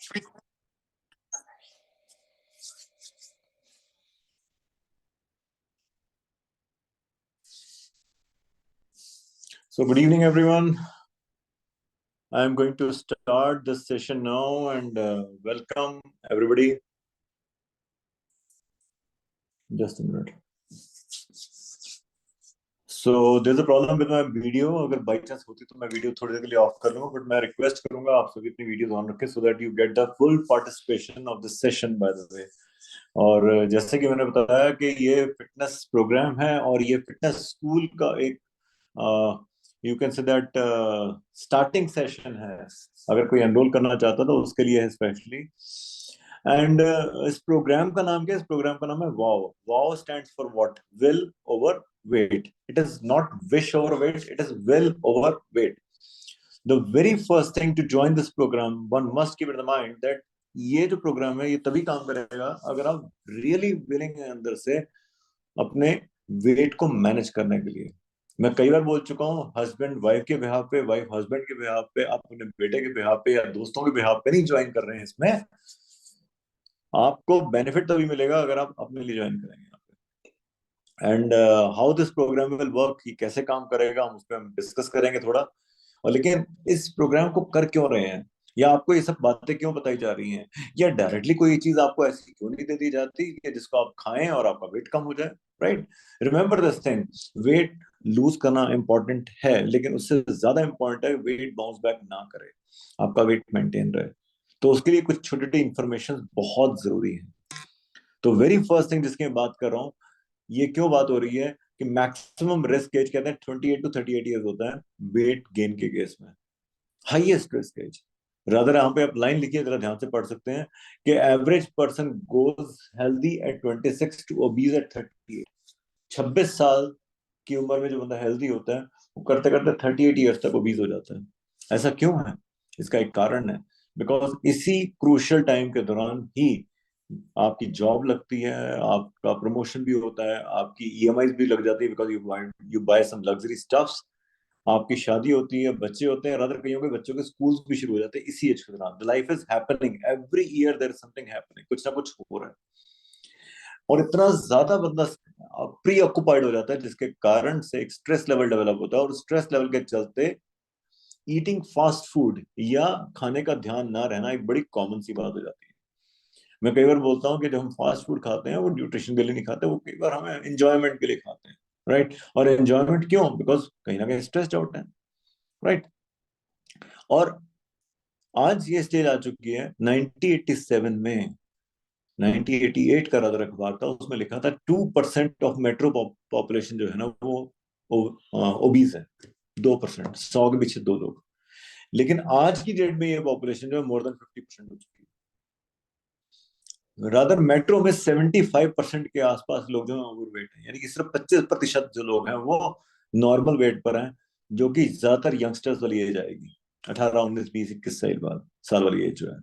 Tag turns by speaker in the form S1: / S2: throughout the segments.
S1: So, good evening, everyone. I'm going to start this session now and welcome everybody. Just a minute. So, there's a problem with my video. अगर by chance होती तो मैं video थोड़ी देर के लिए of कर लूंगा, but मैं रिक्वेस्ट करूंगा आप सभी अपनी वीडियोस ऑन रखें so that you get the full participation of this session by the way. और जैसे कि मैंने बताया कि ये फिटनेस प्रोग्राम है और ये फिटनेस स्कूल का एक you can say that starting session है। अगर कोई एनरोल करना चाहता तो उसके लिए है स्पेशली। एंड इस प्रोग्राम का नाम क्या है? इस प्रोग्राम का नाम है wow. Wow stands for what? Will over weight. It is not wish over weight, it is will over weight. The very first thing to join this program, one must keep it in mind that ये जो programme है ये तभी काम करेगा अगर आप really willing है अंदर से अपने वेट को मैनेज करने के लिए। मैं कई बार बोल चुका हूँ, हस्बैंड वाइफ के बिहाफ पे, वाइफ हस्बैंड के बिहाफ पे, आप अपने बेटे के बिहाफ पे या दोस्तों के बिहाफ पे नहीं ज्वाइन कर रहे हैं। इसमें आपको बेनिफिट तभी मिलेगा अगर आप अपने लिए ज्वाइन करेंगे। And how this programme will work, कैसे काम करेगा, हम उस पर डिस्कस करेंगे थोड़ा। और लेकिन इस प्रोग्राम को कर क्यों रहे हैं, या आपको ये सब बातें क्यों बताई जा रही हैं, या डायरेक्टली कोई चीज आपको ऐसी क्यों नहीं दे दी जाती कि जिसको आप खाएं और आपका वेट कम हो जाए? Right, remember this thing, weight lose करना इंपॉर्टेंट है, लेकिन उससे ज्यादा इंपॉर्टेंट है वेट बाउंस बैक ना करे, आपका वेट मेंटेन रहे। तो उसके लिए कुछ छोटी छोटी इंफॉर्मेशन बहुत जरूरी है। तो वेरी फर्स्ट थिंग जिसकी मैं बात कर रहा हूँ, ये क्यों बात हो रही है कि मैक्सिमम रिस्क एज कहते हैं 28 to 38 ईयर्स होता है वेट गेन के केस में, हाईएस्ट रिस्क एज। रादर यहाँ पे आप लाइन लिखिए, जरा ध्यान से पढ़ सकते हैं कि average person goes healthy at 26 to obese at 38। 26 साल की उम्र में जो बंदा हेल्दी होता है वो करते करते 38 ईयर्स तक ओबीज हो जाता है। ऐसा क्यों है? इसका एक कारण है, बिकॉज इसी क्रूशियल टाइम के दौरान ही आपकी जॉब लगती है, आपका प्रमोशन भी होता है, आपकी ईएमआई भी लग जाती है because you buy some luxury stuffs, आपकी शादी होती है, बच्चे होते हैं, रादर कईयों के बच्चों के स्कूल्स भी शुरू हो जाते हैं इसी एज के दौरान। The life is happening every year, there is something happening, कुछ ना कुछ हो रहा है। और इतना ज्यादा बंदा प्री ऑक्युपाइड हो जाता है जिसके कारण से एक स्ट्रेस लेवल डेवलप होता है, और स्ट्रेस लेवल के चलते ईटिंग फास्ट फूड या खाने का ध्यान ना रहना एक बड़ी कॉमन सी बात हो जाती है। मैं कई बार बोलता हूँ कि जब हम फास्ट फूड खाते हैं वो न्यूट्रिशन के लिए नहीं खाते, वो कई बार हमें एंजॉयमेंट के लिए खाते हैं। राइट, और एंजॉयमेंट क्यों? बिकॉज कहीं ना कहीं स्ट्रेस्ड आउट है। राइट, और आज ये स्टेज आ चुकी है 1987 में, 1988 का रदर अखबार था, उसमें लिखा था 2% ऑफ मेट्रो पॉपुलेशन जो है ना वो ओबीज है। 2%, 100 के पीछे दो लोग। लेकिन आज की डेट में ये पॉपुलेशन जो है मोर देन 50% हो चुकी है। रादर मेट्रो में 75% के आसपास लोग जो है ओवरवेट हैं, यानी कि सिर्फ 25% जो लोग हैं वो नॉर्मल वेट पर हैं, जो कि ज्यादातर यंगस्टर्स वाली एज आएगी, 18 19 20 21 साल वाली एज जो है।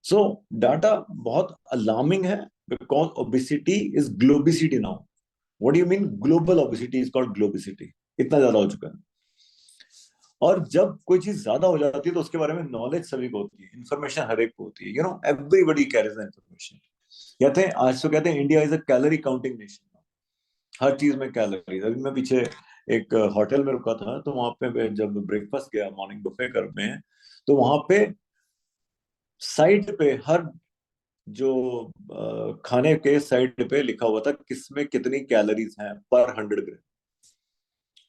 S1: सो डाटा बहुत अलार्मिंग है, because obesity is globesity now. What do you mean? Global obesity is called globesity, इतना ज्यादा हो चुका है। और जब कोई चीज ज्यादा हो जाती है तो उसके बारे में नॉलेज सभी को होती है, इन्फॉर्मेशन हर एक को होती है, एवरीबडी कैरीज इन्फॉर्मेशन। कहते हैं, आज तो कहते हैं India is a calorie counting nation. हर चीज में कैलोरीज। अभी मैं पीछे एक होटल में रुका था, तो वहां पे जब ब्रेकफास्ट गया, मॉर्निंग बुफे कर में, तो वहां पे साइड पे हर जो खाने के साइड पे लिखा हुआ था किसमें कितनी कैलोरीज हैं पर 100 ग्राम,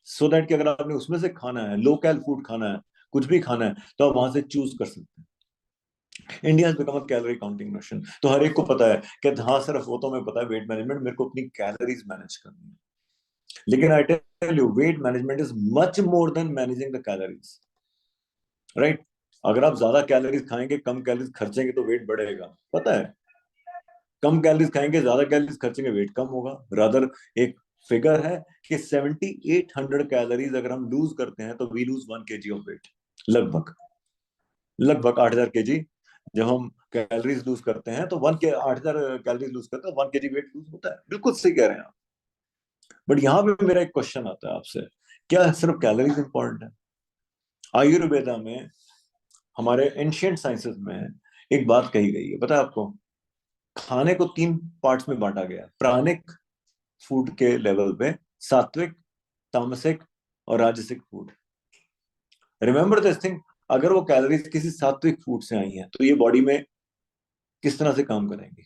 S1: सो दैट कि अगर आपने उसमें से खाना है, लो कैल फूड खाना है, कुछ भी खाना है, तो आप वहां से चूज कर सकते हैं। India become a calorie counting nation. तो हर एक को पता है कि हाँ सिर्फ वो तो मैं पता है वेट मैनेजमेंट, मेरे को अपनी कैलोरीज मैनेज करनी है। लेकिन I tell you, weight management is much more than managing the calories. Right, अगर आप ज्यादा कैलोरीज खाएंगे, कम कैलोरीज खर्चेंगे तो वेट बढ़ेगा, पता है। कम कैलोरीज खाएंगे, ज्यादा कैलोरीज खर्चेंगे, वेट कम होगा। रादर एक फिगर है कि 7800 कैलोरीज अगर हम लूज करते हैं तो we lose 1 kg of weight. लगभग लगभग 8000 kg जब हम कैलोरीज लूज करते हैं तो 8000 कैलोरीज लूज करते हैं, 1 kg वेट लूज होता है। बिल्कुल सही कह रहे हैं आप। बट यहाँ पे मेरा एक क्वेश्चन आता है आपसे, क्या सिर्फ कैलोरीज इंपॉर्टेंट है? आयुर्वेदा में हमारे एंशियंट साइंसेस में एक बात कही गई है, पता है आपको? खाने को 3 पार्ट्स में बांटा गया। प्राणिक फूड के लेवल पे सात्विक, तामसिक और राजसिक फूड। Remember this thing. अगर वो कैलोरीज किसी सात्विक फूड से आई हैं तो ये बॉडी में किस तरह से काम करेंगी,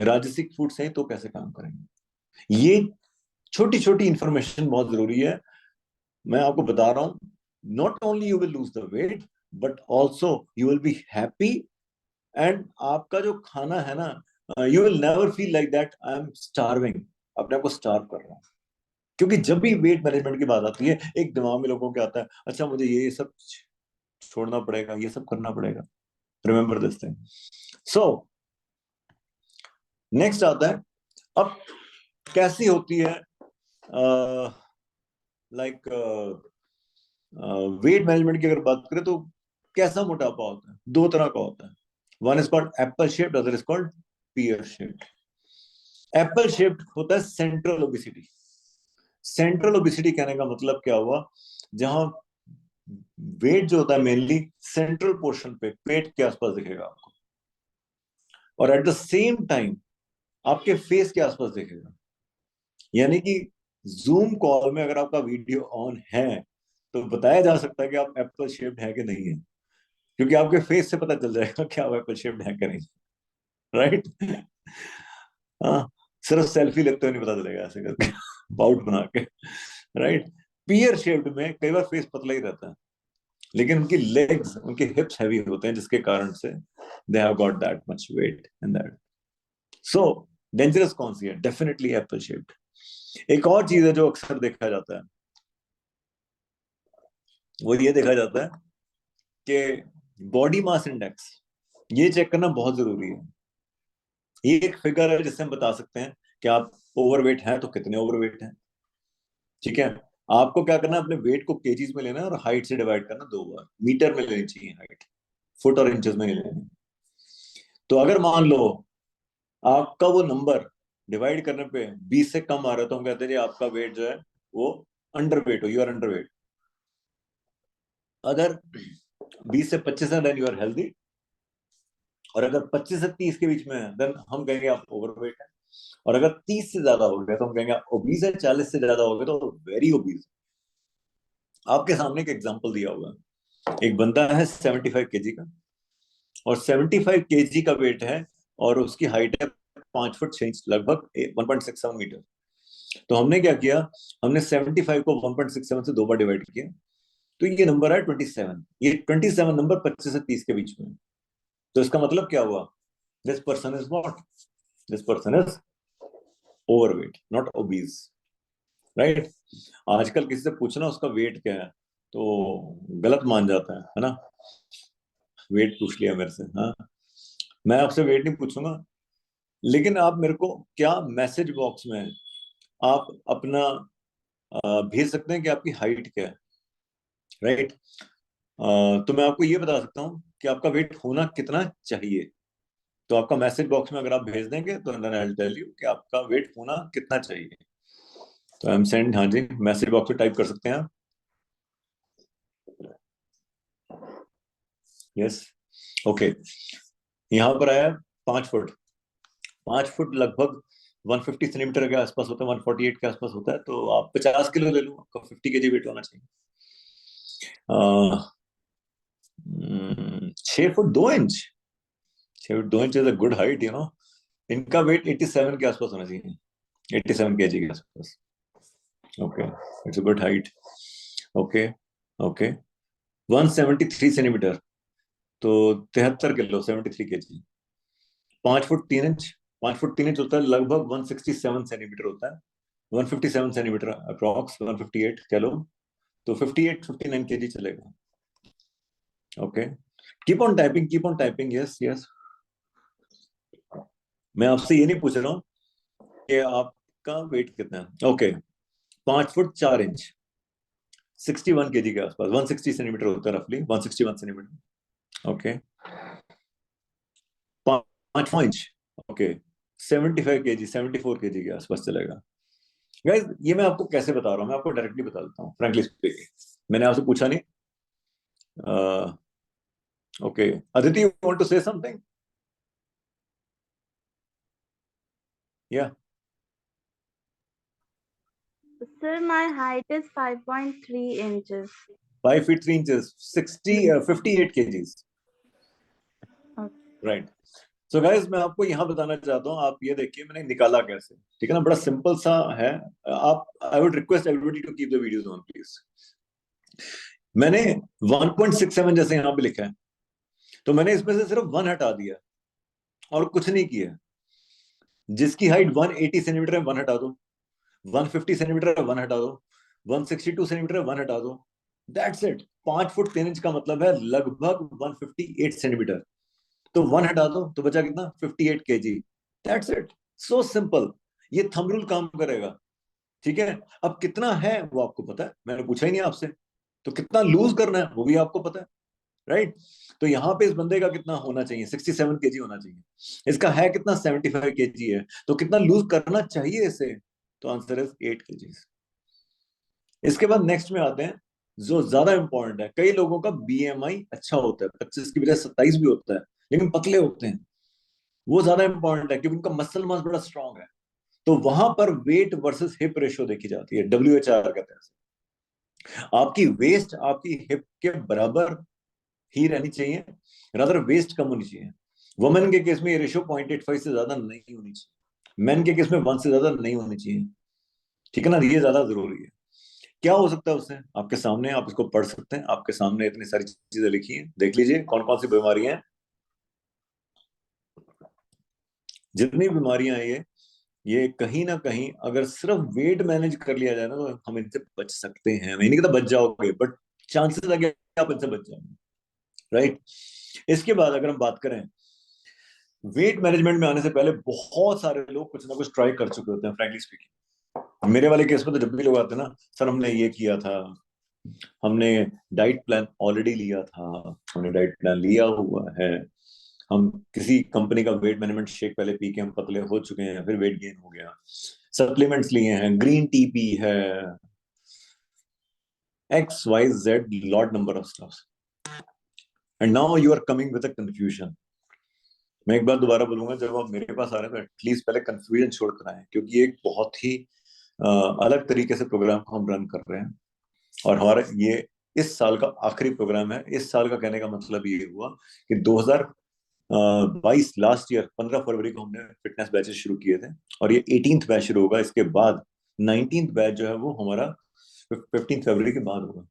S1: राजसिक फूड से तो कैसे काम करेंगे। ये छोटी छोटी इंफॉर्मेशन बहुत जरूरी है। मैं आपको बता रहा हूं, not only you will lose the weight but also you will be happy. And आपका जो खाना है ना, you will never feel like that I am starving, अपने आप को स्टार्व कर रहा हूं। क्योंकि जब भी वेट मैनेजमेंट की बात आती है, एक दिमाग में लोगों के आता है, अच्छा मुझे ये सब छोड़ना पड़ेगा, ये सब करना पड़ेगा। Remember this thing. So next आता है, अब कैसी होती है लाइक वेट मैनेजमेंट की अगर बात करें तो कैसा मोटापा होता है? 2 तरह का होता है। One is called Apple shaped, other is called pear shaped. Apple shaped होता है सेंट्रल ओबिसिटी। सेंट्रल ओबिसिटी कहने का मतलब क्या हुआ? जहां वेट जो होता है मेनली सेंट्रल पोर्शन पे, पेट के आसपास दिखेगा आपको, और एट द सेम टाइम आपके फेस के आसपास दिखेगा। यानी कि जूम कॉल में अगर आपका वीडियो ऑन है तो बताया जा सकता है कि आप एप्पल शेप्ड है कि नहीं है, क्योंकि आपके फेस से पता चल जाएगा कि आप एप्पल शेप्ड है कि नहीं। राइट? हाँ, सिर्फ सेल्फी लेते हुए नहीं पता चलेगा ऐसे करके बाउट बना के। राइट? पियर शेप्ड में कई बार फेस पतला ही रहता है, लेकिन उनकी लेग्स, उनके हिप्स हैवी होते हैं, जिसके कारण से they have got that much weight in that. So dangerous कौन सी है? Definitely apple shaped. एक और चीज है जो अक्सर देखा जाता है, वो ये देखा जाता है कि बॉडी मास इंडेक्स, ये चेक करना बहुत जरूरी है। ये एक फिगर है जिससे हम बता सकते हैं कि आप ओवरवेट हैं तो कितने ओवरवेट हैं। ठीक है? आपको क्या करना है, अपने वेट को केजीज में लेना है और हाइट से डिवाइड करना 2 बार। मीटर में लेनी चाहिए हाइट, फुट और इंचेस में नहीं लेनी। तो अगर मान लो आपका वो नंबर डिवाइड करने पे 20 से कम आ रहा है, तो हम कहते हैं जी आपका वेट जो है वो अंडर वेट हो, यू आर अंडर वेट। अगर 20 से 25 है देन यू आर हेल्दी, और अगर 25 से 30 के बीच में है देन हम कहेंगे आप ओवरवेट है। और अगर 30 से ज्यादा हो गया तो हम कहेंगे आप ओबीज है। 40 से ज्यादा हो गया तो वेरी ओबीज। आपके सामने एक एग्जांपल दिया हुआ है। एक बंदा है 75 केजी का, और 75 केजी का वेट है, और उसकी हाइट है 5 फुट 6 इंच, लगभग 1.67 मीटर। तो हमने क्या किया, हमने 75 को 1.67 से 2 बार डिवाइड किया, तो ये नंबर है 27। ये 27 नंबर 25 से 30 के बीच में। तो इसका मतलब क्या हुआ? This person is what? This person is overweight, not obese. Right? आजकल किसी से पूछना उसका वेट क्या है तो गलत मान जाता है ना? वेट पूछ लिया मेरे से, हाँ, मैं आपसे वेट नहीं पूछूंगा। लेकिन आप मेरे को क्या मैसेज बॉक्स में आप अपना भेज सकते हैं कि आपकी हाइट क्या है। राइट? तो मैं आपको ये बता सकता हूँ कि आपका वेट होना कितना चाहिए। तो आपका मैसेज बॉक्स में अगर आप भेज देंगे तो आई विल टेल यू कि आपका वेट होना कितना चाहिए। तो आई एम सेंड, हाँ जी, मैसेज बॉक्स में टाइप कर सकते हैं आप। Yes, okay. यहाँ पर आया 5 फुट। 5 फुट लगभग 150 सेंटीमीटर के आसपास होता है, 148 के आसपास होता है। तो आप 50 किलो ले लो, आपका 50 केजी वेट होना चाहिए। 6 foot 2 inch, 6 foot 2 inch is a good height, you know. इनका वेट 87 के आसपास होना चाहिए, 87 केजी के आसपास। Okay, it's a good height. Okay, okay. 173 centimetre, तो 73 kilo, 73 KG. 5 foot 3 inch, 5 foot 3 inch होता है लगभग 167 सेंटीमीटर होता है। 157 सेंटीमीटर अप्रॉक्स, 158 कह लो, तो 58 59 केजी चलेगा। Okay, keep on typing, keep on typing. Yes, yes. मैं आपसे ये नहीं पूछ रहा हूँ कि आपका वेट कितना है। ओके, 5 फुट 4 इंच, 61 केजी के आसपास, 160 सेंटीमीटर होता है रफली, 161 centimetre. Okay, 5 inch. Okay, 75 KG, 74 KG के आसपास चलेगा। गाइस, ये मैं आपको कैसे बता रहा हूँ, मैं आपको डायरेक्टली बता देता हूँ, फ्रैंकली स्पीकिंग। मैंने आपसे पूछा नहीं Okay. Aditi, you want to say something? Yeah.
S2: Sir, my height is 5.3 inches.
S1: 5 feet 3 inches, 58 kgs.
S2: Okay.
S1: Right. So guys, मैं आपको यहाँ बताना चाहता हूँ, आप ये देखिए मैंने निकाला कैसे, ठीक है ना, बड़ा सिंपल सा है। आप, I would request everybody to keep the videos on please. मैंने 1.67 जैसे यहाँ पे लिखा है, तो मैंने इसमें से सिर्फ 1 हटा दिया और कुछ नहीं किया। जिसकी हाइट 180 सेंटीमीटर है 1 हटा दो, 150 सेंटीमीटर है 1 हटा दो, 162 सेंटीमीटर है 1 हटा दो। That's it. 5 फुट 3 इंच का मतलब है लगभग 158 सेंटीमीटर। तो 1 हटा दो तो बचा कितना, 58 kg। That's it. So simple. ये थंब रूल काम करेगा, ठीक है। अब कितना है वो आपको पता है, मैंने पूछा ही नहीं आपसे। तो कितना लूज करना है वो भी आपको पता है, राइट। तो यहाँ पे इस बंदे का कितना होना चाहिए, 67 kg होना चाहिए। इसका है कितना, 75 kg है। तो कितना लूज करना चाहिए इसे, तो आंसर इज 8 kg। इसके बाद नेक्स्ट में आते हैं, जो ज्यादा इंपॉर्टेंट है। कई लोगों का बीएमआई अच्छा होता है, 25 की बजाय 27 भी होता है, लेकिन पतले होते हैं। वो ज्यादा इंपॉर्टेंट है क्योंकि उनका मसल मास बड़ा स्ट्रांग है। तो वहां पर वेट वर्सेस हिप रेशियो देखी जाती है, WHR कहते हैं। आपकी वेस्ट आपकी हिप के बराबर ही रहनी चाहिए, रादर वेस्ट कम होनी चाहिए। वुमेन के केस में ये रेशियो 0.85 से ज्यादा नहीं होनी चाहिए, मेन के केस में 1 से ज्यादा नहीं होनी चाहिए, ठीक है ना। ये ज्यादा जरूरी है। क्या हो सकता है उससे, आपके सामने, आप इसको पढ़ सकते हैं, आपके सामने इतनी सारी चीजें लिखी हैं, देख लीजिए कौन कौन सी बीमारियां हैं। जितनी बीमारियां हैं ये कहीं ना कहीं अगर सिर्फ वेट मैनेज कर लिया जाए ना, तो हम इनसे बच सकते हैं। मैं नहीं कहता बच जाओगे, बट चांसेस है कि आप इनसे बच जाएंगे, राइट। इसके बाद अगर हम बात करें, वेट मैनेजमेंट में आने से पहले बहुत सारे लोग कुछ ना कुछ ट्राई कर चुके होते हैं, फ्रैंकली स्पीकिंग। मेरे वाले केस में तो जब भी लोग आते हैं ना, सर हमने ये किया था, हमने डाइट प्लान ऑलरेडी लिया था, हमने डाइट प्लान लिया हुआ है, हम किसी कंपनी का वेट मैनेजमेंट शेक पहले पी के हम पतले हो चुके हैं, फिर वेट गेन हो गया, सप्लीमेंट्स लिए हैं, ग्रीन टी पी है, XYZ lot number of stuffs, and now you are coming with a confusion. मैं एक बार दोबारा बोलूंगा, जब आप मेरे पास आ रहे हैं तो एटलीस्ट पहले कंफ्यूजन छोड़कर आए, क्योंकि ये एक बहुत ही अलग तरीके से प्रोग्राम को हम रन कर रहे हैं। और हमारा ये इस साल का आखिरी प्रोग्राम है। इस साल का कहने का मतलब ये हुआ कि 2022 लास्ट ईयर 15 फरवरी को हमने फिटनेस बैचेस शुरू किए थे, और ये 18th बैच शुरू होगा। इसके बाद 19th बैच जो है वो हमारा 15 फरवरी के बाद होगा।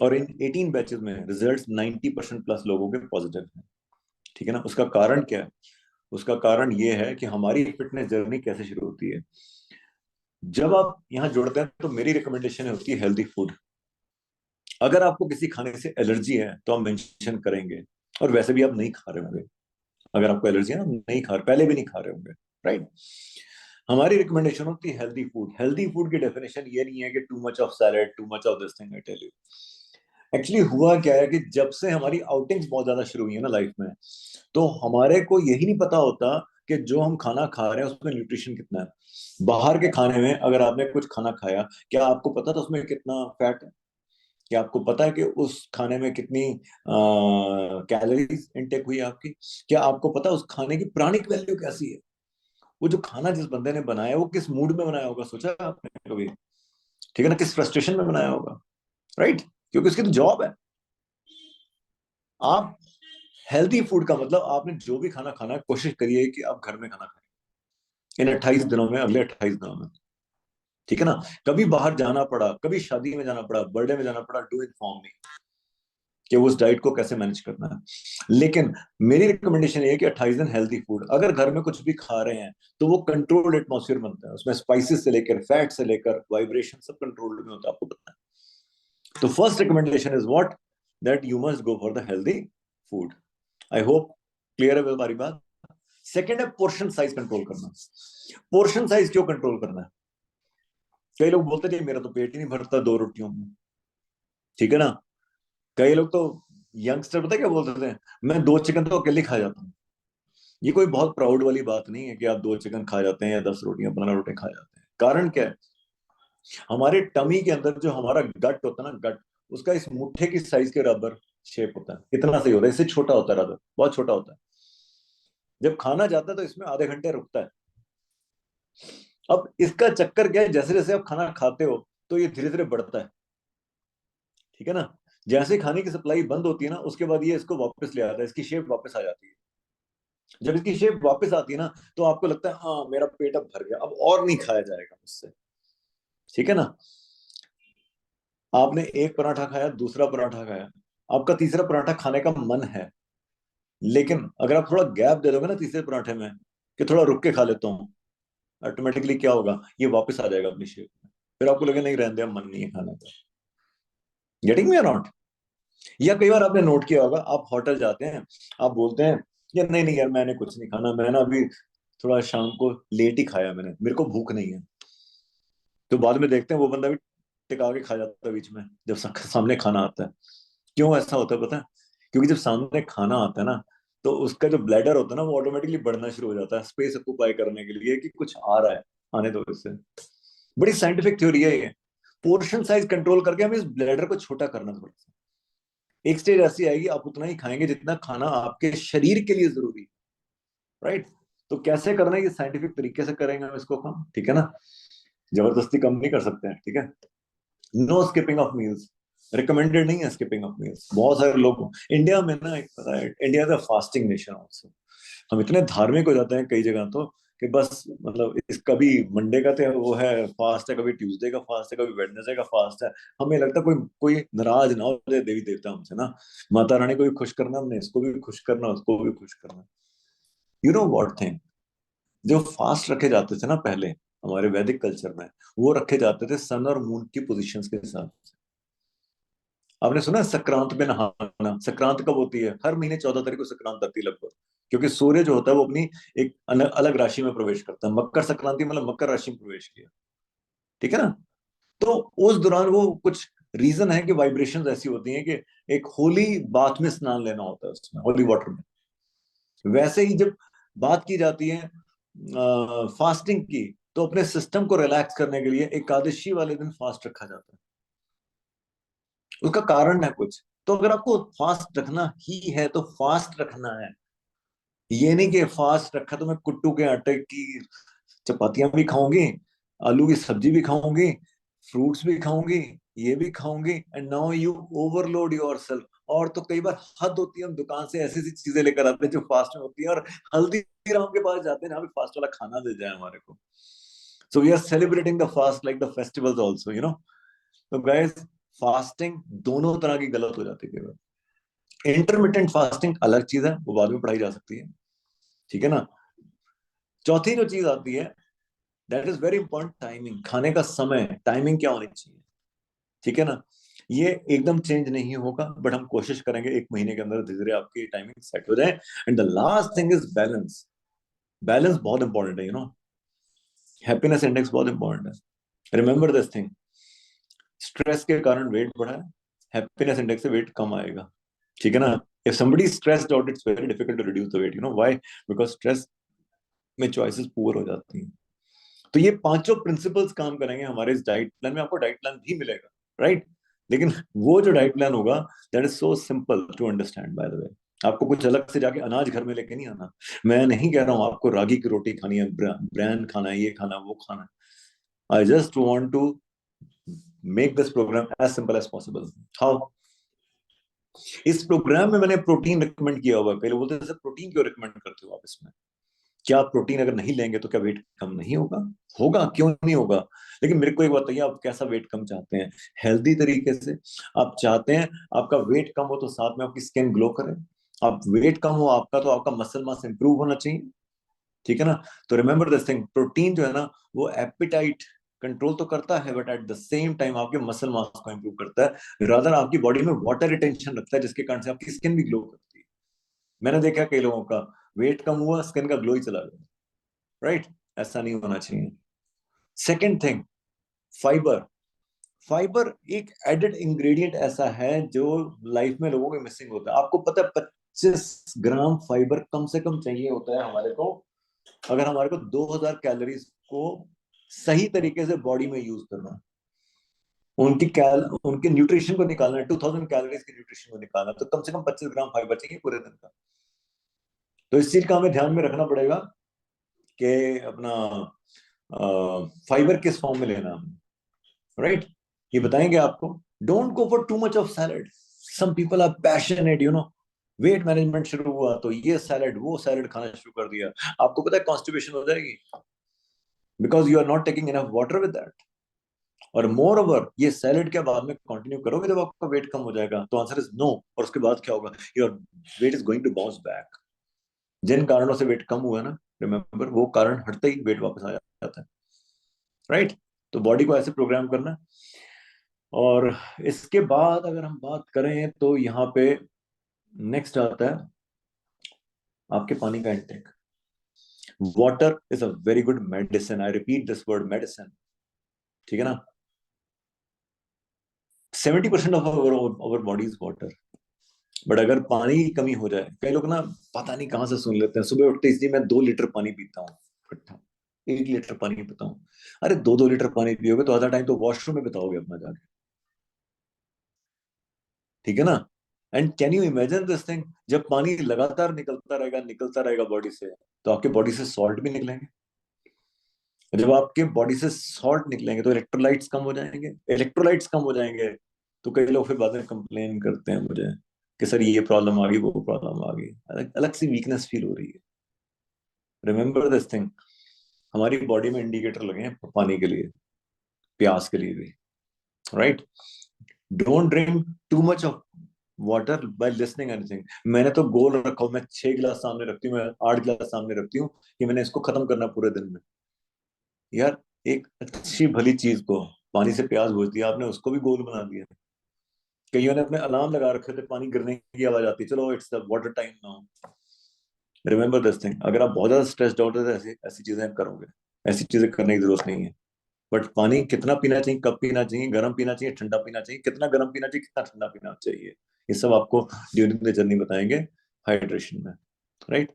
S1: और इन 18 बैचेस में रिजल्ट्स 90% प्लस लोगों के पॉजिटिव हैं, ठीक है ना। उसका कारण क्या है, उसका कारण ये है कि हमारी फिटनेस जर्नी कैसे शुरू होती है। जब आप यहाँ जुड़ते हैं तो मेरी रिकमेंडेशन होती है हेल्दी फूड। अगर आपको किसी खाने से एलर्जी है तो हम मेंशन करेंगे, और वैसे भी आप नहीं खा रहे होंगे। अगर आपको एलर्जी है ना, नहीं खा रहे, पहले भी नहीं खा रहे होंगे, राइट। हमारी रिकमेंडेशन होती है हेल्दी फूड। हेल्दी फूड की डेफिनेशन ये नहीं है कि too much of salad, too much of this thing, I tell you. Actually हुआ क्या है कि जब से हमारी आउटिंग्स बहुत ज्यादा शुरू हुई है ना लाइफ में, तो हमारे को यही नहीं पता होता कि जो हम खाना खा रहे हैं उसमें न्यूट्रिशन कितना है। बाहर के खाने में अगर आपने कुछ खाना खाया, क्या आपको पता था उसमें कितना फैट है? क्या आपको पता है कि उस खाने में कितनी कैलोरीज इनटेक हुई है आपकी? क्या आपको पता है उस खाने की प्राणिक वैल्यू कैसी है? वो जो खाना जिस बंदे ने बनाया वो किस मूड में बनाया होगा, सोचा आपने कभी? ठीक है ना, किस फ्रस्ट्रेशन में बनाया होगा, राइट। क्योंकि उसकी तो जॉब है। आप हेल्दी फूड का मतलब आपने जो भी खाना खाना है, कोशिश करिए कि आप घर में खाना खाएं इन 28 दिनों में, अगले 28 दिनों में, ठीक है ना। कभी बाहर जाना पड़ा, कभी शादी में जाना पड़ा, बर्थडे में जाना पड़ा, डू इन्फॉर्म मी कि उस डाइट को कैसे मैनेज करना है। लेकिन मेरी रिकमेंडेशन ये है कि 28 दिन हेल्दी फूड। अगर घर में कुछ भी खा रहे हैं तो वो कंट्रोल्ड एटमोसफियर बनता है, उसमें स्पाइसेस से लेकर फैट से लेकर वाइब्रेशन सब कंट्रोल्ड में होता है, आपको पता है। तो first recommendation is what, that you must go for the healthy food. I hope clear है हमारी बात। सेकेंड है पोर्शन साइज कंट्रोल करना। पोर्शन साइज क्यों कंट्रोल करना है? कई लोग बोलते थे मेरा तो पेट ही नहीं भरता 2 रोटियों में, ठीक है ना। कई लोग तो, यंगस्टर पता है क्या बोलते थे, मैं 2 चिकन तो अकेले खा जाता हूँ। ये कोई बहुत प्राउड वाली बात नहीं है कि आप 2 चिकन खा जाते हैं या 10 रोटियां 15 रोटियां खा जाते हैं। कारण क्या है, हमारे टमी के अंदर जो हमारा गट होता है ना, गट, उसका इस मुट्ठे की साइज के बराबर शेप होता है, इतना सही होता है, इससे छोटा होता है, राधा बहुत छोटा होता है। जब खाना जाता है तो इसमें आधे घंटे रुकता है। अब इसका चक्कर क्या है, जैसे जैसे आप खाना खाते हो तो ये धीरे धीरे बढ़ता है, ठीक है ना। जैसे खाने की सप्लाई बंद होती है ना, उसके बाद ये इसको वापस ले आता है, इसकी शेप वापस आ जाती है। जब इसकी शेप वापस आती है ना, तो आपको लगता है हाँ मेरा पेट अब भर गया, अब और नहीं खाया जाएगा मुझसे, ठीक है ना। आपने एक पराठा खाया, दूसरा पराठा खाया, आपका तीसरा पराठा खाने का मन है, लेकिन अगर आप थोड़ा गैप दे दोगे ना तीसरे पराठे में, कि थोड़ा रुक के खा लेता हूँ, ऑटोमेटिकली क्या होगा, ये वापस आ जाएगा अपनी शेप में। फिर आपको लगे नहीं रहने दे, अब मन नहीं है खाने का। गेटिंग मी और नॉट? या कई बार आपने नोट किया होगा, आप होटल जाते हैं, आप बोलते हैं यार नहीं नहीं यार मैंने कुछ नहीं खाना, मैं ना अभी थोड़ा शाम को लेट ही खाया, मैंने, मेरे को भूख नहीं है। तो बाद में देखते हैं वो बंदा भी टिका के खा जाता है बीच में, जब सामने खाना आता है। क्यों ऐसा होता है पता है? क्योंकि जब सामने खाना आता है ना, तो उसका जो ब्लैडर होता है ना, वो ऑटोमेटिकली बढ़ना शुरू हो जाता है, स्पेस ऑक्यूपाई करने के लिए, कि कुछ आ रहा है, आने दो इससे। बड़ी साइंटिफिक थ्योरी है ये। पोर्शन साइज कंट्रोल करके हमें इस ब्लैडर को छोटा करना थोड़ा सा। एक स्टेज ऐसी आएगी आप उतना ही खाएंगे जितना खाना आपके शरीर के लिए जरूरी है, राइट। तो कैसे करना है, ये साइंटिफिक तरीके से करेंगे हम इसको काम, ठीक है ना। जबरदस्ती कम नहीं कर सकते हैं, ठीक है। No skipping of meals, recommended नहीं है स्किपिंग ऑफ मील्स। बहुत सारे लोग इंडिया में ना, एक पता है, India is a fasting nation also. हम इतने धार्मिक हो जाते हैं कई जगह तो, कि बस मतलब इस कभी मंडे का तो वो है फास्ट है, कभी ट्यूसडे का फास्ट है, कभी वेडनेसडे का फास्ट है। हमें लगता है कोई कोई नाराज ना हो जाए देवी देवता हमसे ना, माता रानी को भी खुश करना, हमने इसको भी खुश करना, उसको भी खुश करना। यू नो व्हाट थिंग, जो फास्ट रखे जाते थे ना पहले हमारे वैदिक कल्चर में, वो रखे जाते थे सन और मून की पोजीशंस के हिसाब से। आपने सुना है संक्रांत में नहाना? संक्रांत कब होती है? हर महीने 14 तारीख को संक्रांत आती है लगभग, क्योंकि सूर्य जो होता है वो अपनी एक अलग राशि में प्रवेश करता है। मकर संक्रांति मतलब मकर राशि में प्रवेश किया, ठीक है ना। तो उस दौरान वो कुछ रीजन है कि वाइब्रेशंस ऐसी होती हैं कि एक होली बाथ में स्नान लेना होता है, उसमें होली वाटर में। वैसे ही जब बात की जाती है फास्टिंग की, तो अपने सिस्टम को रिलैक्स करने के लिए एकादशी वाले दिन फास्ट रखा जाता है। उसका कारण है कुछ। तो अगर आपको फास्ट रखना ही है तो फास्ट रखना है। ये नहीं कि फास्ट रखा तो मैं कुट्टू के आटे की चपातियां भी खाऊंगी, आलू की सब्जी भी खाऊंगी, फ्रूट्स भी खाऊंगी, ये भी खाऊंगी, and now you overload yourself. और तो कई बार हद होती है, हम दुकान से ऐसी ऐसी चीजें लेकर आते हैं जो फास्ट में होती है, और हल्दीराम के पास जाते हैं जहाँ पे फास्ट वाला खाना दे जाए हमारे को। So we are celebrating the fast like the festivals also, you know. तो गाइस, फास्टिंग दोनों तरह की गलत हो जाती है कई बार। इंटरमिटेंट फास्टिंग अलग चीज है, वो बाद में पढ़ाई जा सकती है, ठीक है ना। चौथी जो चीज आती है, that is very important, timing. खाने का समय, टाइमिंग क्या होनी चाहिए, ठीक है ना। ये एकदम चेंज नहीं होगा, बट हम कोशिश करेंगे 1 महीने के अंदर धीरे धीरे आपकी टाइमिंग सेट हो जाए। And the last thing is balance. Balance बहुत इंपॉर्टेंट है, यू नो। हैप्पीनेस इंडेक्स बहुत इंपॉर्टेंट है, रिमेंबर दिस थिंग। स्ट्रेस के कारण वेट बढ़ा है, हैप्पीनेस इंडेक्स से वेट कम आएगा, ठीक है ना। If somebody is stressed out, it's very difficult to reduce the weight, you know why? Because stress में चॉइसेस पुअर हो जाती हैं। तो ये पांचों प्रिंसिपल्स काम करेंगे हमारे इस डाइट प्लान में। आपको डाइट प्लान भी मिलेगा, राइट। लेकिन वो जो डाइट प्लान होगा, that is so simple to understand, by the way. आपको कुछ अलग से जाके अनाज घर में लेके नहीं आना। मैं नहीं कह रहा हूँ आपको रागी की रोटी खानी है, ब्रैन खाना है, ये खाना है, वो खाना है। I just want to make this program as simple as possible. How? इस प्रोग्राम में मैंने प्रोटीन रिकमेंड किया हुआ है। पहले बोलते थे सर प्रोटीन क्यों रिकमेंड करते हो आप इसमें? क्या आप प्रोटीन अगर नहीं लेंगे तो क्या वेट कम नहीं होगा? होगा, क्यों नहीं होगा। लेकिन मेरे को एक बताइए, आप कैसा वेट कम चाहते हैं? हेल्दी तरीके से आप चाहते हैं आपका वेट कम हो तो साथ में आपकी स्किन ग्लो करे। आप वेट कम हो आपका, तो आपका मसल मास इंप्रूव होना चाहिए, ठीक है ना। तो रिमेंबर दिस थिंग, प्रोटीन जो है ना, वो एपिटाइट कंट्रोल तो करता है, but at the same time आपके मसल मास को इंप्रूव करता है, रादर आपकी बॉडी में वाटर रिटेंशन रखता है, जिसके कारण से आपकी स्किन भी ग्लो करती है। मैंने देखा कई लोगों का वेट कम हुआ, स्किन का ग्लो ही चला गया, राइट। ऐसा नहीं होना चाहिए। Second thing, fibre. फाइबर एक एडेड इंग्रेडिएंट ऐसा है जो लाइफ में लोगों के मिसिंग होता है। आपको पता है 25 ग्राम फाइबर कम से कम चाहिए होता है हमारे को, अगर हमारे को 2000 कैलोरीज को सही तरीके से बॉडी में यूज करना है। उनके न्यूट्रिशन को निकालना है, 2000 कैलोरीज के न्यूट्रिशन को निकालना है, तो कम से कम 25 ग्राम फाइबर चाहिए पूरे दिन का। तो इस चीज का हमें ध्यान में रखना पड़ेगा कि अपना फाइबर किस फॉर्म में लेना है, राइट? ये बताएंगे आपको। Don't go for too much of salad. Some people are passionate, weight management शुरू हुआ तो ये सैलड वो सैलड खाना शुरू कर दिया। आपको पता है कॉन्स्टिपेशन हो जाएगी, because you are not taking enough water with that. और मोर ओवर ये सैलड क्या बाद में कंटिन्यू करोगे जब आपका वेट कम हो जाएगा? तो आंसर इज नो। और उसके बाद क्या होगा? Your weight is going to bounce back. जिन कारणों से वेट कम हुआ ना, रिमेंबर, वो कारण हटते ही वेट वापस आ जाता है, राइट? तो बॉडी को ऐसे प्रोग्राम करना। और इसके बाद अगर हम बात करें तो यहाँ पे नेक्स्ट आता है आपके पानी का intake. Water is a very good medicine, I repeat this word medicine, ठीक है ना? 70% of our body is water. But अगर पानी की कमी हो जाए, कई लोग ना पता नहीं कहाँ से सुन लेते हैं, सुबह उठते इसलिए मैं 2 लीटर पानी पीता हूँ इकट्ठा, 1 लीटर पानी पीता हूँ। अरे 2-2 लीटर पानी पियोगे तो आधा टाइम तो वॉशरूम में बिताओगे अपना जाके, ठीक है ना? And can you imagine this thing, जब पानी लगातार निकलता रहेगा बॉडी से, तो आपके बॉडी से सॉल्ट भी निकलेंगे। जब आपके बॉडी से सॉल्ट निकलेंगे तो इलेक्ट्रोलाइट्स कम हो जाएंगे। इलेक्ट्रोलाइट्स कम हो जाएंगे तो कई लोग फिर बाद में कंप्लेन करते हैं मुझे कि सर ये प्रॉब्लम आ गई, वो प्रॉब्लम आ गई, अलग अलग सी वीकनेस फील हो रही है। रिमेंबर दिस थिंग, हमारी बॉडी में इंडिकेटर लगे हैं पानी के लिए, प्यास के लिए भी, right? Don't drink to much of water by listening anything. मैंने तो गोल रखा हूं, मैं 6 गिलास सामने रखती हूँ, मैं 8 गिलास सामने रखती हूँ कि मैंने इसको खत्म करना पूरे दिन में। यार, एक अच्छी भली चीज को, पानी से प्यास बुझ दिया आपने, उसको भी गोल बना दिया। कईयों ने अपने अलार्म लगा रखे थे, पानी गिरने की आवाज आती, चलो it's the water time now. Remember this thing, अगर आप बहुत ज्यादा स्ट्रेस्ड आउट है तो ऐसी ऐसी चीजें करोगे, ऐसी चीजें करने की जरूरत नहीं है। बट पानी कितना पीना चाहिए, कब पीना चाहिए, गर्म पीना चाहिए, ठंडा पीना चाहिए, कितना गर्म पीना चाहिए, कितना ठंडा पीना चाहिए, ये सब आपको ड्यूरिंग द जर्नी बताएंगे हाइड्रेशन में, राइट?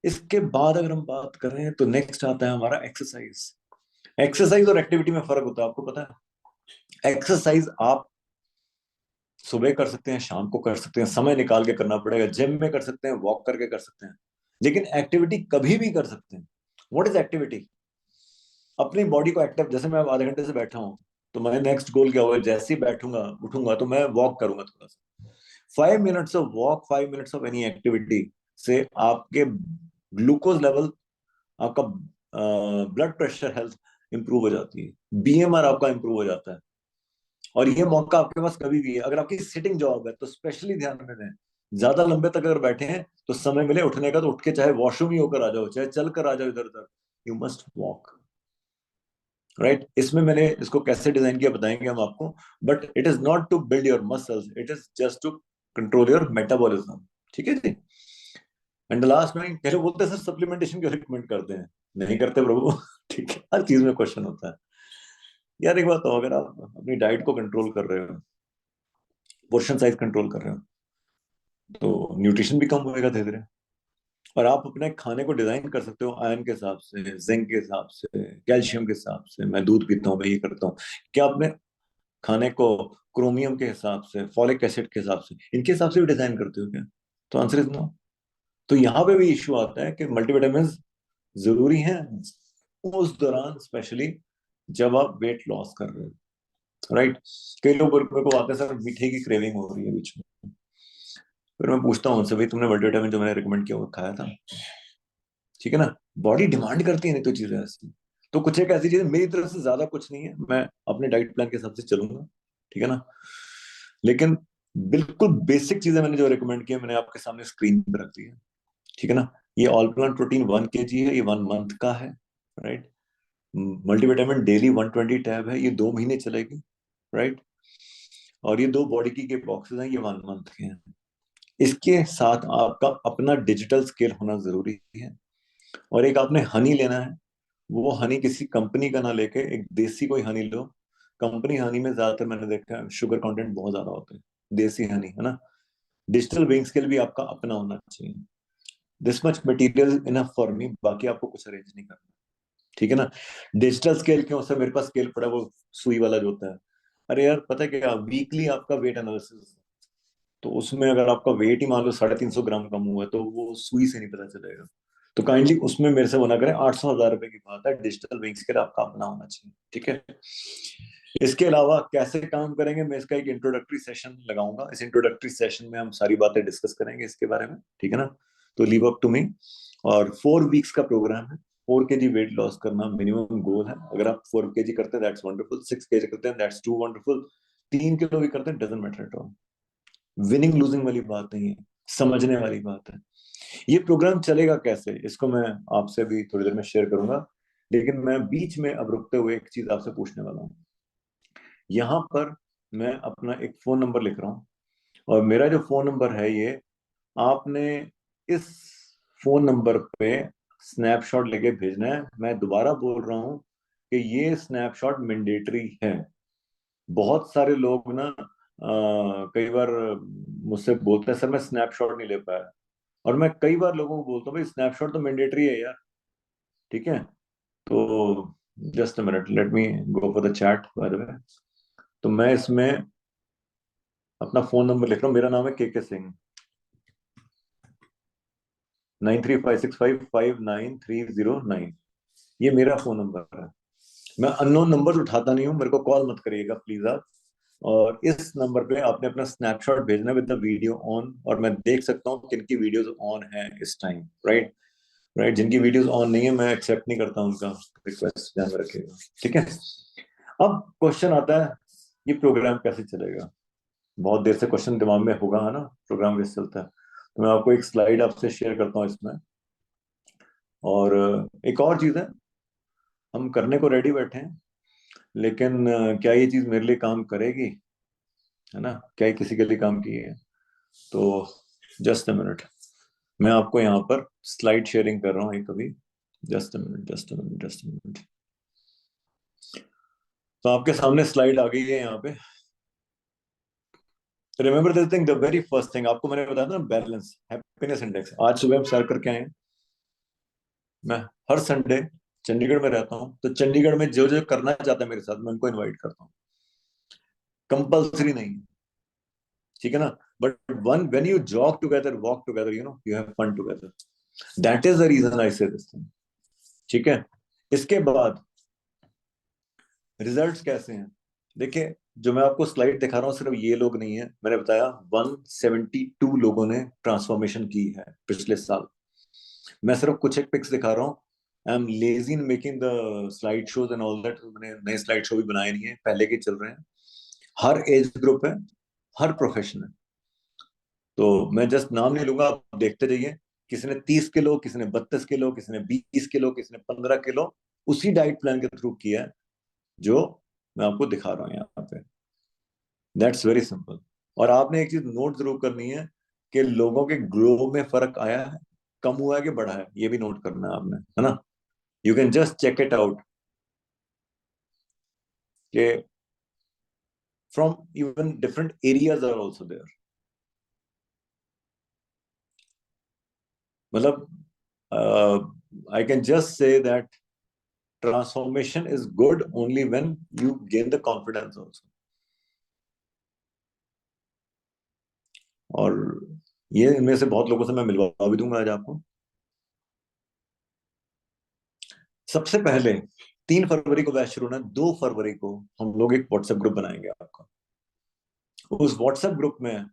S1: इसके बाद अगर हम बात करें तो नेक्स्ट आता है हमारा एक्सरसाइज। एक्सरसाइज और एक्टिविटी में फर्क होता है, आपको पता है? एक्सरसाइज आप सुबह कर सकते हैं, शाम को कर सकते हैं, समय निकाल के करना पड़ेगा, जिम में कर सकते हैं, वॉक करके कर सकते हैं। लेकिन एक्टिविटी कभी भी कर सकते हैं। What is activity? अपनी बॉडी को एक्टिव, जैसे मैं अब आधे घंटे से बैठा हूं, तो मैं नेक्स्ट गोल क्या होगा? जैसे ही बैठूंगा उठूंगा तो मैं वॉक करूंगा थोड़ा सा। 5 minutes of walk, 5 minutes of any activity से आपके ग्लूकोज लेवल, आपका ब्लड प्रेशर हेल्थ इंप्रूव हो जाती है, बीएमआर आपका इंप्रूव हो जाता है। और ये मौका आपके पास कभी भी है। अगर आपकी सिटिंग जॉब है तो स्पेशली ध्यान में दें, ज्यादा लंबे तक अगर बैठे हैं तो समय मिले उठने का तो उठ के चाहे वॉशरूम ही होकर आ जाओ, चाहे चल कर आ जाओ इधर उधर, यू मस्ट वॉक, राइट? इसमें मैंने इसको कैसे डिजाइन किया बताएंगे हम आपको। But it is not to build your muscles, it is just to control your metabolism, ठीक है जी? एंड द लास्ट में कह बोलते हैं सर सप्लीमेंटेशन क्यों रिकमेंड करते हैं? नहीं करते प्रभु। ठीक है, हर चीज में क्वेश्चन होता है। यार एक बात हो, अगर आप अपनी डाइट को कंट्रोल कर रहे हो, पोर्शन साइज कंट्रोल कर रहे हो, तो न्यूट्रिशन भी कम होएगा धीरे धीरे। और आप अपने खाने को डिजाइन कर सकते हो आयरन के हिसाब से, जिंक के हिसाब से, कैल्शियम के हिसाब से। मैं दूध पीता हूँ, मैं ये करता हूँ। क्या आपने खाने को क्रोमियम के हिसाब से, फॉलिक एसिड के हिसाब से, इनके हिसाब से भी डिजाइन करते हो क्या? तो आंसर इज नो। तो यहाँ पे भी इश्यू आता है कि मल्टीविटामिन जरूरी हैं उस दौरान, स्पेशली जब आप वेट लॉस कर रहे हो, राइट? कई लोग मेरे को आते हैं सर मीठे की क्रेविंग हो रही है बीच में, फिर मैं पूछता हूँ उनसे, भाई तुमने मल्टीविटामिन जो मैंने रिकमेंड किया वो खाया था? ठीक है ना? बॉडी डिमांड करती है, नहीं तो चीजें ऐसी। तो कुछ एक ऐसी चीजें मेरी तरफ से ज्यादा कुछ नहीं है, मैं अपने डाइट प्लान के हिसाब से चलूंगा, ठीक है ना? लेकिन बिल्कुल बेसिक चीजें मैंने जो रिकमेंड किया मैंने आपके सामने स्क्रीन पे रख दी है, ठीक है ना? ये ऑल प्लांट प्रोटीन 1 kg है, ये 1 मंथ का है, राइट? मल्टीविटामिन डेली 120 टैब है, ये 2 महीने चलेगी, राइट? और ये 2 बॉडी की के बॉक्सेस हैं, ये 1 मंथ के हैं। इसके साथ आपका अपना डिजिटल स्केल होना जरूरी है। और एक आपने हनी लेना है, वो हनी किसी कंपनी का ना लेके एक देसी कोई हनी लो। कंपनी हनी में ज्यादातर मैंने देखा है शुगर कंटेंट बहुत ज्यादा होता है। देसी हनी है ना? डिजिटल वेइंग स्केल भी आपका अपना होना चाहिए। This much material enough for me, बाकी आपको कुछ अरेंज नहीं करना, ठीक है ना? डिजिटल स्केल क्यों? सर मेरे पास स्केल पड़ा है, वो सुई वाला जो होता है, अरे यार पता है क्या, वीकली आपका वेट एनालिसिस, तो उसमें अगर आपका वेट ही मान लो 350 ग्राम कम हुआ है तो वो सुई से नहीं पता चलेगा। तो काइंडली उसमें मेरे से मना करें, 800 1000 रुपए की बात है, डिजिटल विंग्स के लिए आपका अपना होना चाहिए, ठीक है। इसके अलावा कैसे काम करेंगे, मैं इसका एक इंट्रोडक्टरी सेशन लगाऊंगा, इस इंट्रोडक्टरी सेशन में हम सारी बातें डिस्कस करेंगे इसके बारे में, ठीक है ना। तो लीव अप टू मी। और 4 वीक्स का प्रोग्राम है, 4 kg वेट लॉस करना मिनिमम गोल है। अगर आप 4 kg करते हैं दैट्स वंडरफुल, 6 kg करते हैं दैट्स टू वंडरफुल, 3 किलो भी करते हैं doesn't matter at all. Winning losing वाली बात नहीं है, समझने वाली बात है। ये प्रोग्राम चलेगा कैसे, इसको मैं आपसे भी थोड़ी देर में शेयर करूंगा, लेकिन मैं बीच में अब रुकते हुए एक चीज आपसे पूछने वाला हूँ। यहाँ पर मैं अपना एक फोन नंबर लिख रहा हूँ, और मेरा जो फोन नंबर है ये, आपने इस फोन नंबर पे स्नैपशॉट लेके भेजना है। मैं दोबारा बोल रहा हूँ कि ये स्नैपशॉट मैंडेटरी है। बहुत सारे लोग ना कई बार मुझसे बोलते हैं सर मैं स्नैपशॉट नहीं ले पाया, और मैं कई बार लोगों को बोलता हूँ भाई स्नैपशॉट तो मैंडेटरी है यार, ठीक है। तो just a minute, let me go for the chat bye the वे। तो मैं इसमें अपना फोन नंबर लिख रहा हूँ, मेरा नाम है के सिंह, 9356559309। ये मेरा फोन नंबर है। मैं अननोन नंबर उठाता नहीं हूँ, मेरे को कॉल मत करिएगा प्लीज आप। और इस नंबर पे आपने अपना स्नैपशॉट भेजना विद द वीडियो ऑन, और मैं देख सकता हूँ किनकी वीडियोस ऑन है इस टाइम, राइट। राइट, जिनकी वीडियोस ऑन नहीं है मैं एक्सेप्ट नहीं करता उनका रिक्वेस्ट, ध्यान में रखिएगा, ठीक है। अब क्वेश्चन आता है, ये प्रोग्राम कैसे चलेगा। बहुत देर से क्वेश्चन दिमाग में होगा, है ना, प्रोग्राम कैसे चलता है। तो मैं आपको एक स्लाइड आपसे शेयर करता हूँ इसमें। और एक और चीज है, हम करने को रेडी बैठे हैं, लेकिन क्या ये चीज मेरे लिए काम करेगी, है ना, क्या ये किसी के लिए काम की है। तो जस्ट अ मिनट, मैं आपको यहाँ पर स्लाइड शेयरिंग कर रहा हूँ एक अभी। Just a minute, just a minute, just a minute. तो आपके सामने स्लाइड आ गई है यहाँ पे। Remember this thing, the very first thing आपको मैंने बताया था ना, बैलेंस हैप्पीनेस इंडेक्स। आज सुबह हम सैर करके आए हैं। मैं हर संडे चंडीगढ़ में रहता हूँ, तो चंडीगढ़ में जो जो करना चाहता है मेरे साथ मैं उनको इनवाइट करता हूँ। कंपल्सरी नहीं है, ठीक है ना। But one when you jog together, walk together, you know you have fun together, that is the reason I say this thing, ठीक है। इसके बाद रिजल्ट्स कैसे हैं, देखिए। जो मैं आपको स्लाइड दिखा रहा हूँ सिर्फ ये लोग नहीं है, मैंने बताया 172 लोगों ने ट्रांसफॉर्मेशन की है पिछले साल। मैं सिर्फ कुछ एक पिक्स दिखा रहा हूँ। I am lazy in making the slide shows and all that, मैंने नए स्लाइड शो भी बनाए नहीं है, पहले के चल रहे हैं। हर एज ग्रुप है, हर प्रोफेशन है। तो मैं जस्ट नाम नहीं लूंगा, आप देखते जाइए। किसी ने 30 किलो, किसी ने 32 किलो, किसी ने 20 किलो, किसी ने 15 किलो, उसी डाइट प्लान के थ्रू किया है जो मैं आपको दिखा रहा हूँ यहाँ पे। That's very simple. और आपने एक चीज नोट जरूर करनी है कि लोगों के ग्लो में फर्क आया है, कम हुआ है कि बढ़ा है, ये भी नोट करना है आपने, है ना। You can just check it out कि from even different areas are also there. मतलब I can just say that transformation is good only when you gain the confidence also. और ये इनमें से बहुत लोगों से मैं मिलवा भी दूंगा आज आपको। सबसे पहले 3 फरवरी को बैच शुरू होना है, 2 फरवरी को हम लोग एक व्हाट्सएप ग्रुप बनाएंगे आपका। उस व्हाट्सएप ग्रुप में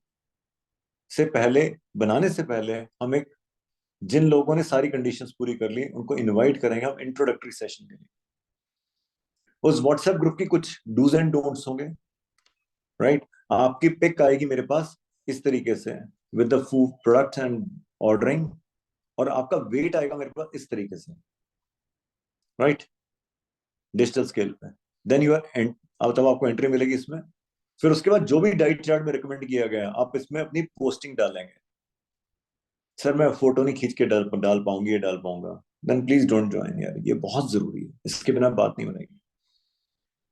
S1: से पहले, बनाने से पहले हम एक, जिन लोगों ने सारी कंडीशंस पूरी कर ली उनको इनवाइट करेंगे हम इंट्रोडक्टरी सेशन के लिए। उस व्हाट्सएप ग्रुप की कुछ डूज एंड डोंट्स होंगे, राइट। आपकी पिक आएगी मेरे पास इस तरीके से, with the food product and ordering, और आपका वेट आएगा मेरे पास इस तरीके से, राइट, डिजिटल स्केल पे। देन यू आर एंड, अब तब आपको एंट्री मिलेगी इसमें। फिर उसके बाद जो भी डाइट चार्ट में रिकमेंड किया गया है आप इसमें अपनी पोस्टिंग डालेंगे। सर मैं फोटो नहीं खींच के डाल डाल पाऊंगी, ये डाल पाऊंगा, देन प्लीज डोंट ज्वाइन यार, ये बहुत जरूरी है, इसके बिना बात नहीं बनेगी।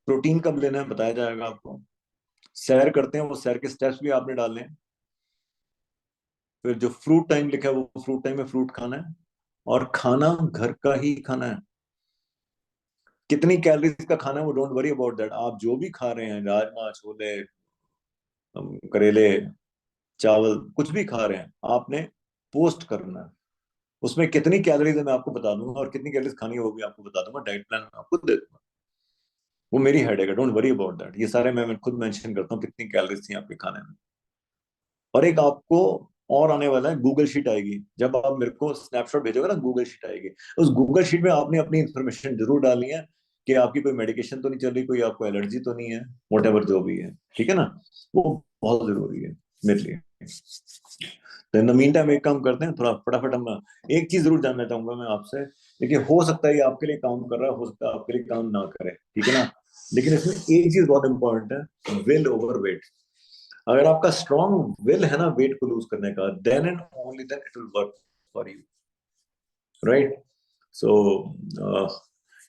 S1: प्रोटीन कब लेना है बताया जाएगा आपको। सैर करते हैं, वो सैर के स्टेप्स भी आपने डालने हैं। फिर जो फ्रूट टाइम लिखा है वो फ्रूट टाइम में फ्रूट खाना है, और खाना घर का ही खाना है। कितनी कैलोरीज का खाना है वो डोंट वरी अबाउट दैट। आप जो भी खा रहे हैं, राजमा, छोले, करेले, चावल, कुछ भी खा रहे हैं, आपने पोस्ट करना है। उसमें कितनी कैलोरीज है मैं आपको बता दूंगा, और कितनी कैलोरीज खानी है वो भी आपको बता दूंगा, डाइट प्लान आपको दे दूंगा। वो मेरी हेडेक है, डोंट वरी अबाउट दैट। ये सारे मैं खुद मेंशन करता हूँ कितनी कैलोरीज थी आपके खाने में। और एक आपको और आने वाला है, गूगल शीट आएगी। जब आप मेरे को स्नैपशॉट भेजोगे ना, गूगल शीट आएगी। उस गूगल शीट में आपने अपनी इंफॉर्मेशन जरूर डालनी है कि आपकी कोई मेडिकेशन तो नहीं चल रही, कोई आपको एलर्जी तो नहीं है, वट जो भी है, ठीक है ना। वो बहुत जरूरी है मेरे लिए। तो इन द मीन टाइम एक काम करते हैं, थोड़ा फटाफट हम एक चीज जरूर जानना चाहूंगा मैं आपसे। देखिए, हो सकता है ये आपके लिए काम कर रहा है, हो सकता है आपके लिए काम ना करे, ठीक है ना। लेकिन इसमें एक चीज बहुत इंपॉर्टेंट है, विल ओवर वेट। अगर आपका स्ट्रॉन्ग विल है ना वेट को लूज करने का, then and only then it will work for you, right. So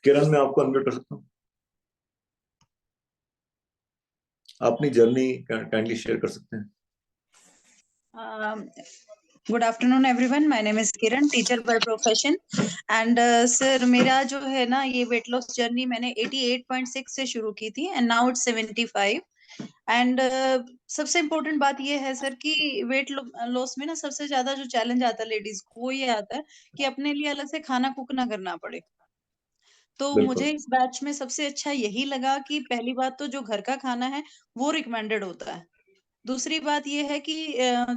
S1: Kiran, मैं आपको अनम्यूट कर सकता हूँ? अपनी जर्नी काइंडली शेयर कर सकते हैं?
S3: Good afternoon everyone, my name is Kiran, teacher by profession. And sir, मेरा जो है ना ये वेट लॉस जर्नी मैंने 88.6 से शुरू की थी एंड नाउ इट्स 75। एंड सबसे इम्पोर्टेंट बात ये है सर कि वेट लॉस में ना सबसे ज्यादा जो चैलेंज आता है लेडीज को, वो ये आता है कि अपने लिए अलग से खाना कुक ना करना पड़े। तो
S1: बिल्कुल।
S3: मुझे इस बैच में सबसे अच्छा यही लगा कि पहली बात तो जो घर का खाना है वो रिकमेंडेड होता है। दूसरी बात ये है कि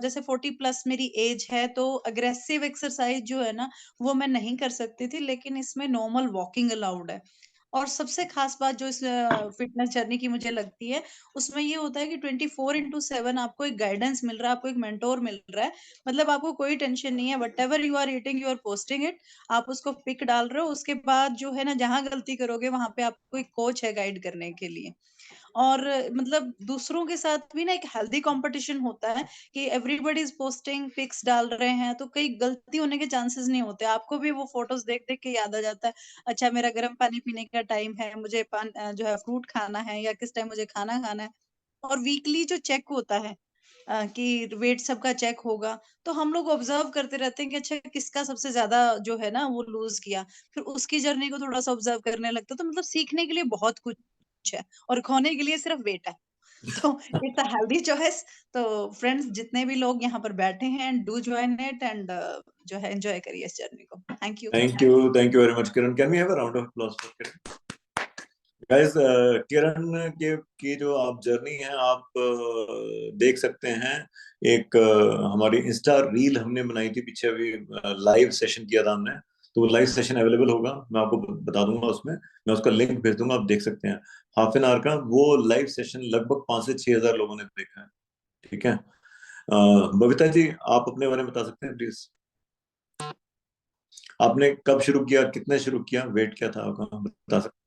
S3: जैसे 40+ मेरी एज है, तो अग्रेसिव एक्सरसाइज जो है ना वो मैं नहीं कर सकती थी, लेकिन इसमें नॉर्मल वॉकिंग अलाउड है। और सबसे खास बात जो इस फिटनेस जर्नी की मुझे लगती है, उसमें ये होता है कि 24/7 आपको एक गाइडेंस मिल रहा है, आपको एक मेंटोर मिल रहा है। मतलब आपको कोई टेंशन नहीं है, whatever you are eating you are posting it. आप उसको पिक डाल रहे हो, उसके बाद जो है ना जहां गलती करोगे वहां पे आपको एक कोच है गाइड करने के लिए। और मतलब दूसरों के साथ भी ना एक हेल्दी कंपटीशन होता है कि एवरीबॉडी इज पोस्टिंग पिक्स डाल रहे हैं, तो कई गलती होने के चांसेस नहीं होते। आपको भी वो फोटोज देख देख के याद आ जाता है, अच्छा मेरा गर्म पानी पीने का टाइम है, मुझे जो है फ्रूट खाना है, या किस टाइम मुझे खाना खाना है। और वीकली जो चेक होता है कि वेट सबका चेक होगा, तो हम लोग ऑब्जर्व करते रहते हैं कि अच्छा किसका सबसे ज्यादा जो है ना वो लूज किया, फिर उसकी जर्नी को थोड़ा सा ऑब्जर्व करने लगता है। तो मतलब सीखने के लिए बहुत कुछ है और खोने के लिए सिर्फ वेट है। तो इट्स अ हेल्दी चॉइस। तो फ्रेंड्स, जितने भी लोग यहाँ पर बैठे हैं, डू जॉइन इट एंड जो है एंजॉय करिए इस जर्नी को। Thank you.
S1: Thank you very much Kiran. Can we have a round of applause for Kiran? Guys, Kiran के की जो आप जर्नी है, आप देख सकते हैं। एक हमारी इंस्टा रील हमने बनाई थी पीछे, अभी लाइव सेशन किया था हमने। तो वो लाइव सेशन अवेलेबल होगा, मैं आपको बता दूंगा उसमें, मैं उसका लिंक भेज दूंगा, आप देख सकते हैं। हाफ एन आवर का वो लाइव सेशन लगभग 5 से 6 हजार लोगों ने देखा है, ठीक है। बबीता जी, आप अपने बारे में बता सकते हैं प्लीज? आपने कब शुरू किया, कितने शुरू किया, वेट क्या था आपका, बता सकते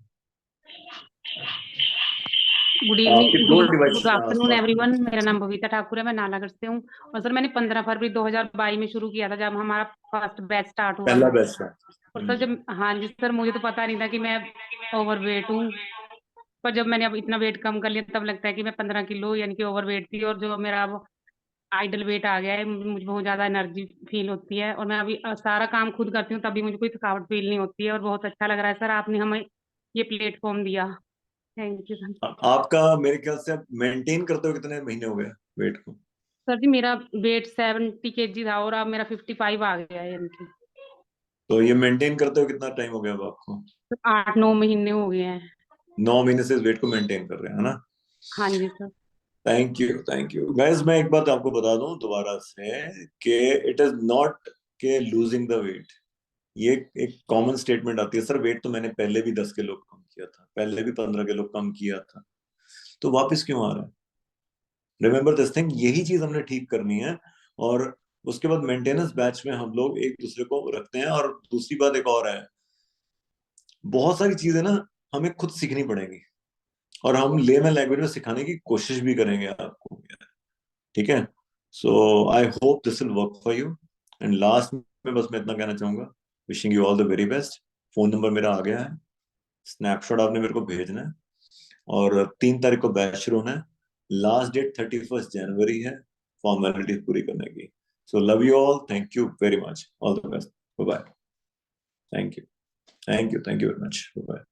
S4: गुड
S1: हैं? आपके दो
S4: इवनिंग,
S1: डिवाइस
S4: गुड
S1: में
S4: आफ्टरनून
S1: आसपास।
S4: एवरीवन। मेरा नाम बबीता ठाकुर है, मैं नालागढ़ से हूँ। और सर मैंने 15 फरवरी 2022 में शुरू किया था, जब हमारा फर्स्ट बैच स्टार्ट हुआ
S1: पहला
S4: था।
S1: बैच था।
S4: और सर जब, हाँ जी सर, मुझे तो पता नहीं था कि मैं ओवर वेट हूँ। पर जब मैंने अब इतना वेट कम कर लिया, तब लगता है कि मैं 15 किलो यानी कि ओवर वेट थी। और जो मेरा अब आइडल वेट आ गया है, मुझे बहुत ज्यादा एनर्जी फील होती है, और मैं अभी सारा काम खुद करती हूँ, तभी मुझे कोई थकावट फील नहीं होती है। और बहुत अच्छा लग रहा है सर, आपने हमें ये प्लेटफॉर्म दिया। Thank you sir.
S1: आपका मेरे ख्याल से आप मेंटेन करते हो कितने महीने हो गए वेट को?
S4: सर जी, मेरा वेट 70 kg था और अब मेरा 55 आ गया है, यानी कि
S1: तो ये मेंटेन करते हो कितना टाइम हो गया अब आपको?
S4: 8-9 महीने हो गए हैं।
S1: 9 महीने से इस वेट को मेंटेन कर रहे हैं, है ना?
S4: हाँ जी सर।
S1: Thank you guys. मैं एक बात आपको बता दूं दोबारा से, कि इट इज नॉट के लूजिंग द वेट। ये एक कॉमन स्टेटमेंट आती है, सर वेट तो मैंने पहले भी 10 किलो कम किया था, पहले भी 15 किलो कम किया था, तो वापस क्यों आ रहा है? रिमेंबर दिस थिंग, यही चीज हमने ठीक करनी है। और उसके बाद मेंटेनेंस बैच में हम लोग एक दूसरे को रखते हैं। और दूसरी बात एक और है, बहुत सारी चीजें ना हमें खुद सीखनी पड़ेंगी, और हम लेमन लैंग्वेज में सिखाने की कोशिश भी करेंगे आपको, ठीक है। So I hope this will work for you. And last में बस मैं इतना कहना चाहूंगा, wishing you all the very best. Phone number मेरा आ गया है, स्नैपशॉट आपने मेरे को भेजना है। और 3 तारीख को बैच शुरू होना है, लास्ट डेट 31 जनवरी है फॉर्मेलिटी पूरी करने की। So love you all, thank you very much, all the best, bye bye. Thank you very much, bye.